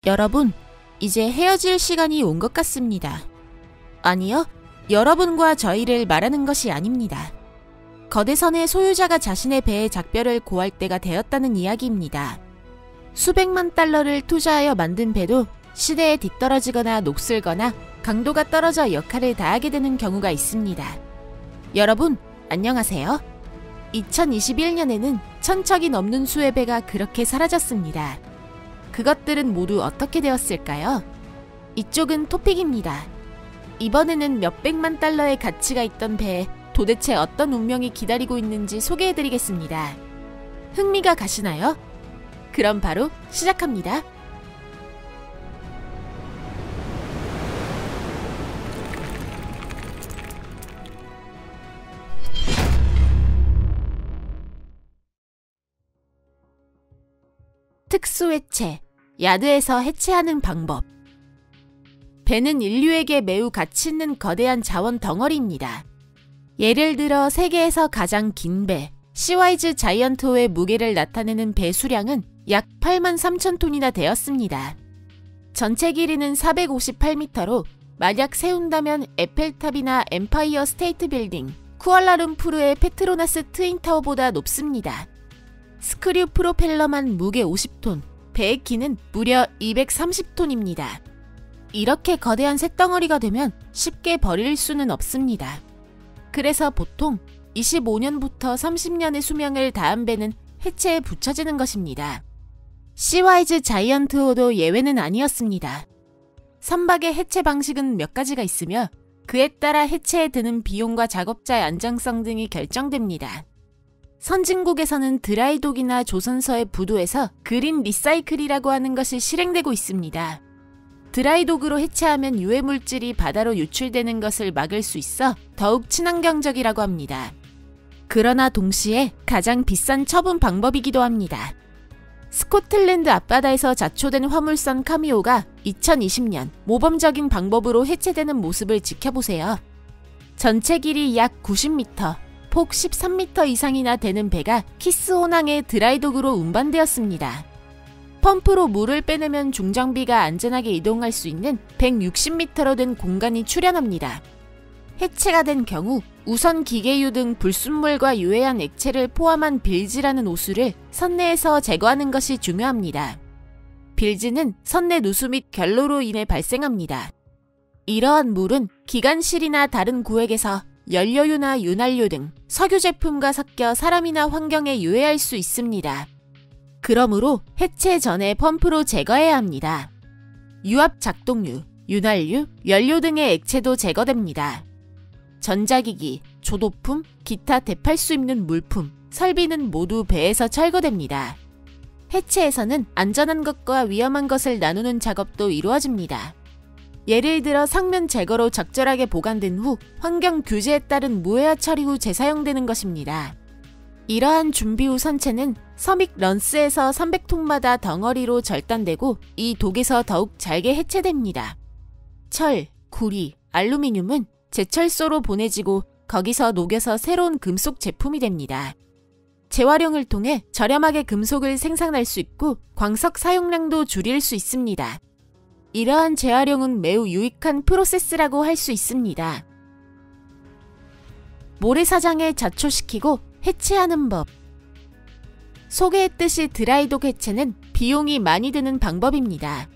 여러분, 이제 헤어질 시간이 온 것 같습니다. 아니요, 여러분과 저희를 말하는 것이 아닙니다. 거대선의 소유자가 자신의 배의 작별을 고할 때가 되었다는 이야기입니다. 수백만 달러를 투자하여 만든 배도 시대에 뒤떨어지거나 녹슬거나 강도가 떨어져 역할을 다하게 되는 경우가 있습니다. 여러분, 안녕하세요. 2021년에는 1000척이 넘는 수의 배가 그렇게 사라졌습니다. 그것들은 모두 어떻게 되었을까요? 이쪽은 토픽입니다. 이번에는 몇백만 달러의 가치가 있던 배에 도대체 어떤 운명이 기다리고 있는지 소개해드리겠습니다. 흥미가 가시나요? 그럼 바로 시작합니다. 특수해체, 야드에서 해체하는 방법. 배는 인류에게 매우 가치 있는 거대한 자원 덩어리입니다. 예를 들어 세계에서 가장 긴 배, 시와이즈 자이언트호의 무게를 나타내는 배 수량은 약 83,000톤이나 되었습니다. 전체 길이는 458m로 만약 세운다면 에펠탑이나 엠파이어 스테이트 빌딩, 쿠알라룸푸르의 페트로나스 트윈타워보다 높습니다. 스크류 프로펠러만 무게 50톤, 배의 키는 무려 230톤입니다. 이렇게 거대한 쇳덩어리가 되면 쉽게 버릴 수는 없습니다. 그래서 보통 25년부터 30년의 수명을 다한 배는 해체에 붙여지는 것입니다. 시와이즈 자이언트호도 예외는 아니었습니다. 선박의 해체 방식은 몇 가지가 있으며 그에 따라 해체에 드는 비용과 작업자의 안정성 등이 결정됩니다. 선진국에서는 드라이독이나 조선서의 부두에서 그린 리사이클이라고 하는 것이 실행되고 있습니다. 드라이독으로 해체하면 유해물질이 바다로 유출되는 것을 막을 수 있어 더욱 친환경적이라고 합니다. 그러나 동시에 가장 비싼 처분 방법이기도 합니다. 스코틀랜드 앞바다에서 자초된 화물선 카미오가 2020년 모범적인 방법으로 해체되는 모습을 지켜보세요. 전체 길이 약 90m, 폭 13m 이상이나 되는 배가 키스호낭의 드라이독으로 운반되었습니다. 펌프로 물을 빼내면 중장비가 안전하게 이동할 수 있는 160m로 된 공간이 출현합니다. 해체가 된 경우 우선 기계유 등 불순물과 유해한 액체를 포함한 빌지라는 오수를 선내에서 제거하는 것이 중요합니다. 빌지는 선내 누수 및 결로로 인해 발생합니다. 이러한 물은 기관실이나 다른 구획에서 연료유나 윤활유 등 석유 제품과 섞여 사람이나 환경에 유해할 수 있습니다. 그러므로 해체 전에 펌프로 제거해야 합니다. 유압 작동유, 윤활유, 연료 등의 액체도 제거됩니다. 전자기기, 조도품, 기타 대팔 수 있는 물품, 설비는 모두 배에서 철거됩니다. 해체에서는 안전한 것과 위험한 것을 나누는 작업도 이루어집니다. 예를 들어 상면 제거로 적절하게 보관된 후 환경 규제에 따른 무해화 처리 후 재사용되는 것입니다. 이러한 준비 후 선체는 서믹 런스에서 300톤마다 덩어리로 절단되고 이 독에서 더욱 잘게 해체됩니다. 철, 구리, 알루미늄은 제철소로 보내지고 거기서 녹여서 새로운 금속 제품이 됩니다. 재활용을 통해 저렴하게 금속을 생산할 수 있고 광석 사용량도 줄일 수 있습니다. 이러한 재활용은 매우 유익한 프로세스라고 할 수 있습니다. 모래사장에 자초시키고 해체하는 법. 소개했듯이 드라이독 해체는 비용이 많이 드는 방법입니다.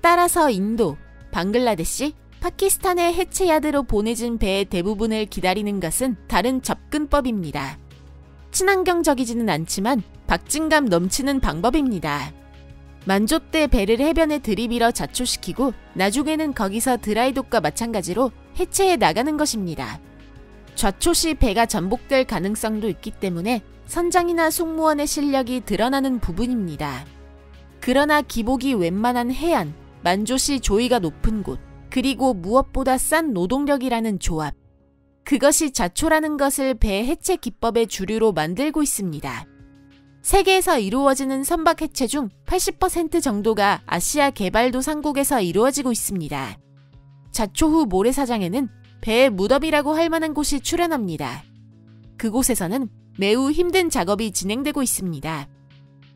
따라서 인도, 방글라데시, 파키스탄의 해체 야드로 보내진 배의 대부분을 기다리는 것은 다른 접근법입니다. 친환경적이지는 않지만 박진감 넘치는 방법입니다. 만조 때 배를 해변에 들이밀어 자초시키고 나중에는 거기서 드라이독과 마찬가지로 해체해 나가는 것입니다. 좌초 시 배가 전복될 가능성도 있기 때문에 선장이나 승무원의 실력이 드러나는 부분입니다. 그러나 기복이 웬만한 해안, 만조시 조이가 높은 곳, 그리고 무엇보다 싼 노동력이라는 조합. 그것이 좌초라는 것을 배 해체 기법의 주류로 만들고 있습니다. 세계에서 이루어지는 선박 해체 중 80% 정도가 아시아 개발도상국에서 이루어지고 있습니다. 좌초 후 모래사장에는 배의 무덤이라고 할 만한 곳이 출현합니다. 그곳에서는 매우 힘든 작업이 진행되고 있습니다.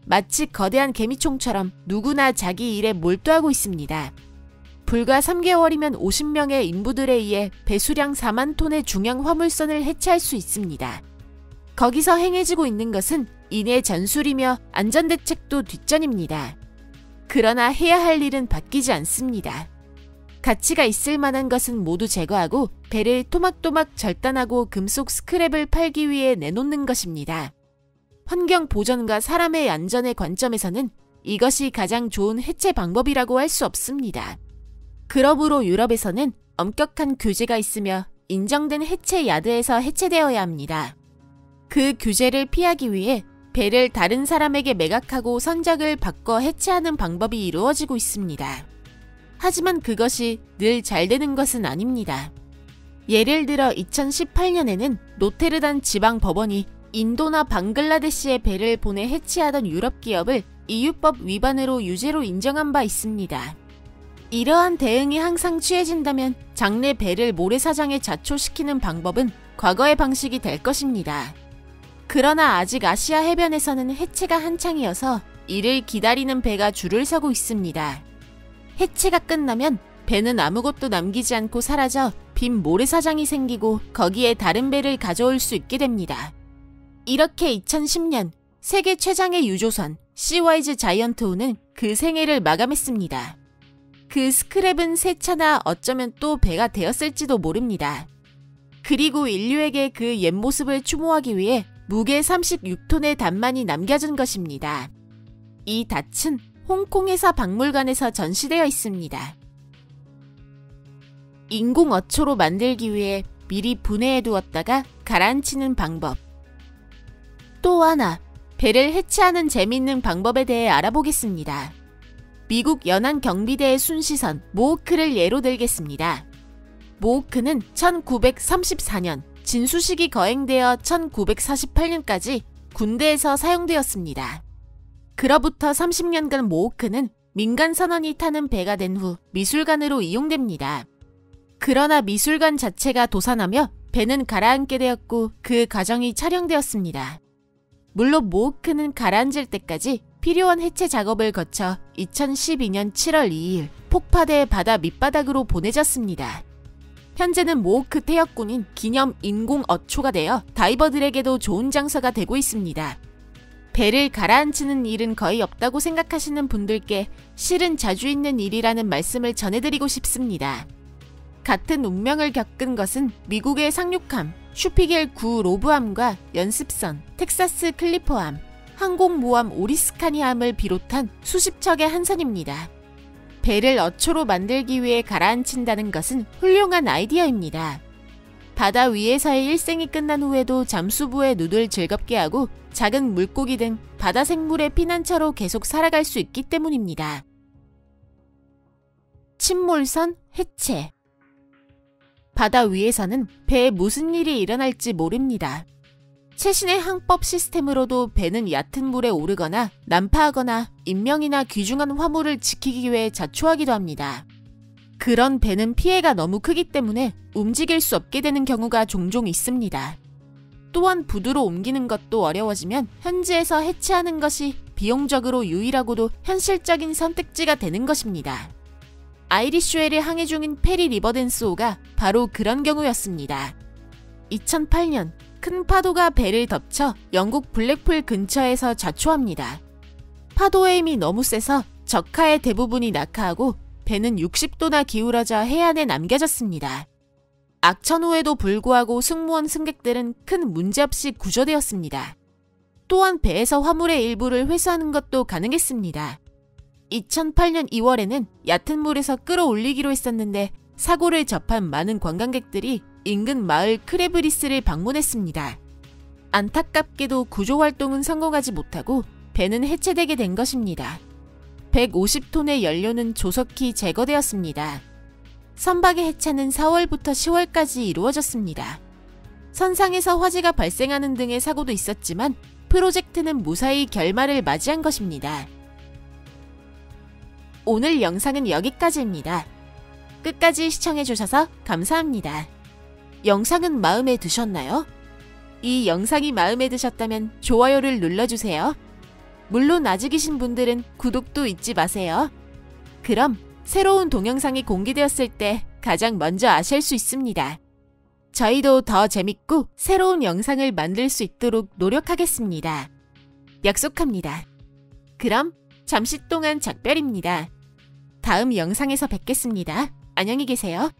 마치 거대한 개미총처럼 누구나 자기 일에 몰두하고 있습니다. 불과 3개월이면 50명의 인부들에 의해 배수량 4만 톤의 중형 화물선을 해체할 수 있습니다. 거기서 행해지고 있는 것은 인의 전술이며 안전대책도 뒷전입니다. 그러나 해야 할 일은 바뀌지 않습니다. 가치가 있을 만한 것은 모두 제거하고 배를 토막토막 절단하고 금속 스크랩을 팔기 위해 내놓는 것입니다. 환경 보전과 사람의 안전의 관점에서는 이것이 가장 좋은 해체 방법이라고 할 수 없습니다. 그러므로 유럽에서는 엄격한 규제가 있으며 인정된 해체 야드에서 해체되어야 합니다. 그 규제를 피하기 위해 배를 다른 사람에게 매각하고 선적을 바꿔 해체하는 방법이 이루어지고 있습니다. 하지만 그것이 늘 잘 되는 것은 아닙니다. 예를 들어 2018년에는 노테르담 지방법원이 인도나 방글라데시에 배를 보내 해체하던 유럽 기업을 EU법 위반으로 유죄로 인정한 바 있습니다. 이러한 대응이 항상 취해진다면 장내 배를 모래사장에 자초시키는 방법은 과거의 방식이 될 것입니다. 그러나 아직 아시아 해변에서는 해체가 한창이어서 이를 기다리는 배가 줄을 서고 있습니다. 해체가 끝나면 배는 아무것도 남기지 않고 사라져 빈 모래사장이 생기고 거기에 다른 배를 가져올 수 있게 됩니다. 이렇게 2010년 세계 최장의 유조선 시와이즈 자이언트 호는 그 생애를 마감했습니다. 그 스크랩은 새 차나 어쩌면 또 배가 되었을지도 모릅니다. 그리고 인류에게 그 옛 모습을 추모하기 위해 무게 36톤의 닷만이 남겨진 것입니다. 이 닷은 홍콩에서 박물관에서 전시되어 있습니다. 인공 어초로 만들기 위해 미리 분해해 두었다가 가라앉히는 방법. 또 하나, 배를 해체하는 재미있는 방법에 대해 알아보겠습니다. 미국 연안경비대의 순시선 모호크를 예로 들겠습니다. 모호크는 1934년 진수식이 거행되어 1948년까지 군대에서 사용되었습니다. 그로부터 30년간 모호크는 민간 선원이 타는 배가 된 후 미술관으로 이용됩니다. 그러나 미술관 자체가 도산하며 배는 가라앉게 되었고 그 과정이 촬영되었습니다. 물론 모호크는 가라앉을 때까지 필요한 해체 작업을 거쳐 2012년 7월 2일 폭파돼 바다 밑바닥으로 보내졌습니다. 현재는 모호크 태역군인 기념 인공 어초가 되어 다이버들에게도 좋은 장소가 되고 있습니다. 배를 가라앉히는 일은 거의 없다고 생각하시는 분들께 실은 자주 있는 일이라는 말씀을 전해드리고 싶습니다. 같은 운명을 겪은 것은 미국의 상륙함 슈피겔 9 로브함과 연습선 텍사스 클리퍼함, 항공모함 오리스카니함을 비롯한 수십 척의 한선입니다. 배를 어초로 만들기 위해 가라앉힌다는 것은 훌륭한 아이디어입니다. 바다 위에서의 일생이 끝난 후에도 잠수부의 눈을 즐겁게 하고 작은 물고기 등 바다 생물의 피난처로 계속 살아갈 수 있기 때문입니다. 침몰선 해체. 바다 위에서는 배에 무슨 일이 일어날지 모릅니다. 최신의 항법 시스템으로도 배는 얕은 물에 오르거나 난파하거나 인명이나 귀중한 화물을 지키기 위해 자초하기도 합니다. 그런 배는 피해가 너무 크기 때문에 움직일 수 없게 되는 경우가 종종 있습니다. 또한 부두로 옮기는 것도 어려워지면 현지에서 해체하는 것이 비용적으로 유일하고도 현실적인 선택지가 되는 것입니다. 아이리쉬웰에 항해 중인 페리 리버댄스호가 바로 그런 경우였습니다. 2008년 큰 파도가 배를 덮쳐 영국 블랙풀 근처에서 자초합니다. 파도의 힘이 너무 세서 적하의 대부분이 낙하하고 배는 60도나 기울어져 해안에 남겨졌습니다. 악천후에도 불구하고 승무원 승객들은 큰 문제없이 구조되었습니다. 또한 배에서 화물의 일부를 회수하는 것도 가능했습니다. 2008년 2월에는 얕은 물에서 끌어올리기로 했었는데 사고를 접한 많은 관광객들이 인근 마을 크레브리스를 방문했습니다. 안타깝게도 구조활동은 성공하지 못하고 배는 해체되게 된 것입니다. 150톤의 연료는 조속히 제거되었습니다. 선박의 해체는 4월부터 10월까지 이루어졌습니다. 선상에서 화재가 발생하는 등의 사고도 있었지만 프로젝트는 무사히 결말을 맞이한 것입니다. 오늘 영상은 여기까지입니다. 끝까지 시청해주셔서 감사합니다. 영상은 마음에 드셨나요? 이 영상이 마음에 드셨다면 좋아요를 눌러주세요. 물론 아직 계신 분들은 구독도 잊지 마세요. 그럼 새로운 동영상이 공개되었을 때 가장 먼저 아실 수 있습니다. 저희도 더 재밌고 새로운 영상을 만들 수 있도록 노력하겠습니다. 약속합니다. 그럼 잠시 동안 작별입니다. 다음 영상에서 뵙겠습니다. 안녕히 계세요.